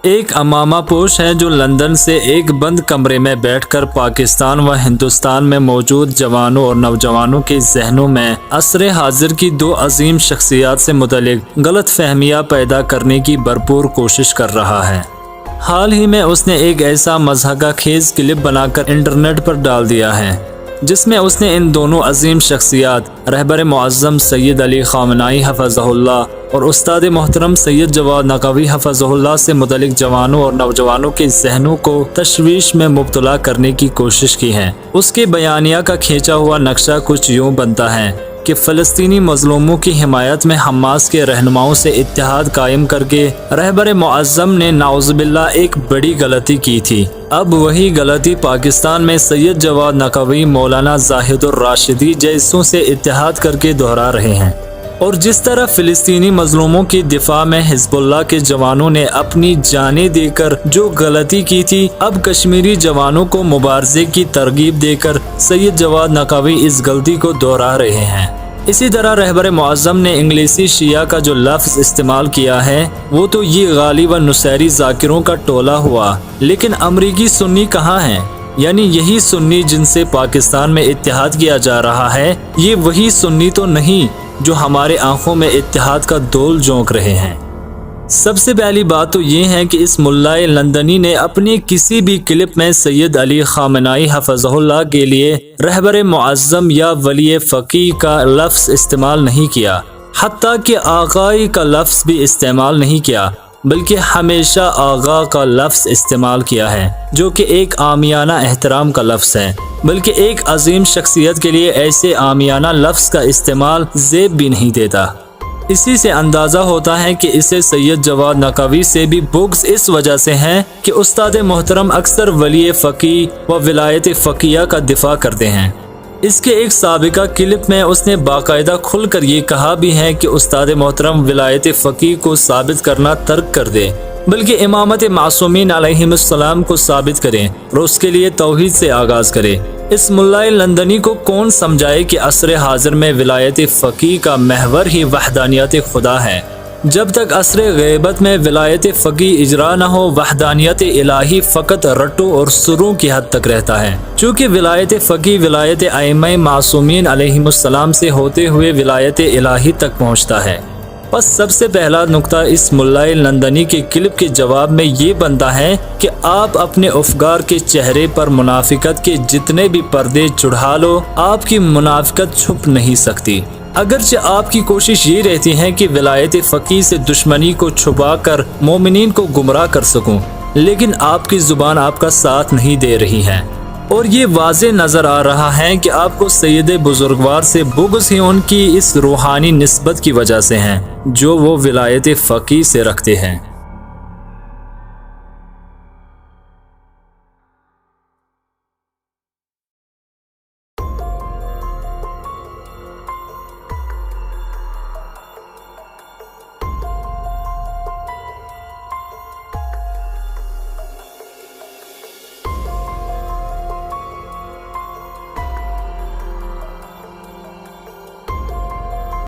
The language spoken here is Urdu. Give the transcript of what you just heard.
ایک امامہ پوش ہے جو لندن سے ایک بند کمرے میں بیٹھ کر پاکستان و ہندوستان میں موجود جوانوں اور نوجوانوں کے ذہنوں میں عصر حاضر کی دو عظیم شخصیات سے متعلق غلط فہمیاں پیدا کرنے کی بھرپور کوشش کر رہا ہے۔ حال ہی میں اس نے ایک ایسا مضحکہ خیز کلپ بنا کر انٹرنیٹ پر ڈال دیا ہے جس میں اس نے ان دونوں عظیم شخصیات رہبر معظم سید علی خامنہئی حفظہ اللہ اور استاد محترم سید جواد نقوی حفظہ اللہ سے متعلق جوانوں اور نوجوانوں کے ذہنوں کو تشویش میں مبتلا کرنے کی کوشش کی ہے۔ اس کے بیانیہ کا کھینچا ہوا نقشہ کچھ یوں بنتا ہے کہ فلسطینی مظلوموں کی حمایت میں حماس کے رہنماؤں سے اتحاد قائم کر کے رہبر معظم نے نعوذ باللہ ایک بڑی غلطی کی تھی۔ اب وہی غلطی پاکستان میں سید جواد نقوی، مولانا زاہد الراشدی جیسوں سے اتحاد کر کے دہرا رہے ہیں۔ اور جس طرح فلسطینی مظلوموں کی دفاع میں حزب اللہ کے جوانوں نے اپنی جانیں دے کر جو غلطی کی تھی، اب کشمیری جوانوں کو مبارزے کی ترغیب دے کر سید جواد نقوی اس غلطی کو دہرا رہے ہیں۔ اسی طرح رہبر معظم نے انگلیسی شیعہ کا جو لفظ استعمال کیا ہے وہ تو یہ غالی و نصیری ذاکروں کا ٹولہ ہوا، لیکن امریکی سنی کہاں ہیں؟ یعنی یہی سنی جن سے پاکستان میں اتحاد کیا جا رہا ہے، یہ وہی سنی تو نہیں جو ہمارے آنکھوں میں اتحاد کا دول جھونک رہے ہیں۔ سب سے پہلی بات تو یہ ہے کہ اس ملائے لندنی نے اپنی کسی بھی کلپ میں سید علی خامنہئی حفظہ اللہ کے لیے رہبر معظم یا ولی فقیہ کا لفظ استعمال نہیں کیا، حتیٰ کہ آقائی کا لفظ بھی استعمال نہیں کیا، بلکہ ہمیشہ آغا کا لفظ استعمال کیا ہے، جو کہ ایک عامیانہ احترام کا لفظ ہے، بلکہ ایک عظیم شخصیت کے لیے ایسے عامیانہ لفظ کا استعمال زیب بھی نہیں دیتا۔ اسی سے اندازہ ہوتا ہے کہ اسے سید جواد نقوی سے بھی بغض اس وجہ سے ہے کہ استاد محترم اکثر ولی فقیہ و ولایت فقیہ کا دفاع کرتے ہیں۔ اس کے ایک سابقہ کلپ میں اس نے باقاعدہ کھل کر یہ کہا بھی ہے کہ استاد محترم ولایت فقیہ کو ثابت کرنا ترک کر دے، بلکہ امامت معصومین علیہم السلام کو ثابت کریں اور اس کے لیے توحید سے آغاز کرے۔ اس ملائے لندنی کو کون سمجھائے کہ عصر حاضر میں ولایت فقیہ کا محور ہی وحدانیت خدا ہے؟ جب تک عصر غیبت میں ولایت فقیہ اجرا نہ ہو، وحدانیت الہی فقط رٹو اور سروں کی حد تک رہتا ہے، چونکہ ولایت فقیہ ولایت ائمہ معصومین علیہم السلام سے ہوتے ہوئے ولایت الہی تک پہنچتا ہے۔ بس سب سے پہلا نقطہ اس ملائے لندنی کے کلپ کے جواب میں یہ بنتا ہے کہ آپ اپنے افکار کے چہرے پر منافقت کے جتنے بھی پردے چڑھا لو، آپ کی منافقت چھپ نہیں سکتی۔ اگرچہ آپ کی کوشش یہ رہتی ہے کہ ولایت فقیہ سے دشمنی کو چھپا کر مومنین کو گمراہ کر سکوں، لیکن آپ کی زبان آپ کا ساتھ نہیں دے رہی ہے، اور یہ واضح نظر آ رہا ہے کہ آپ کو سید بزرگوار سے بغض ہی ان کی اس روحانی نسبت کی وجہ سے ہے جو وہ ولایت فقیہ سے رکھتے ہیں۔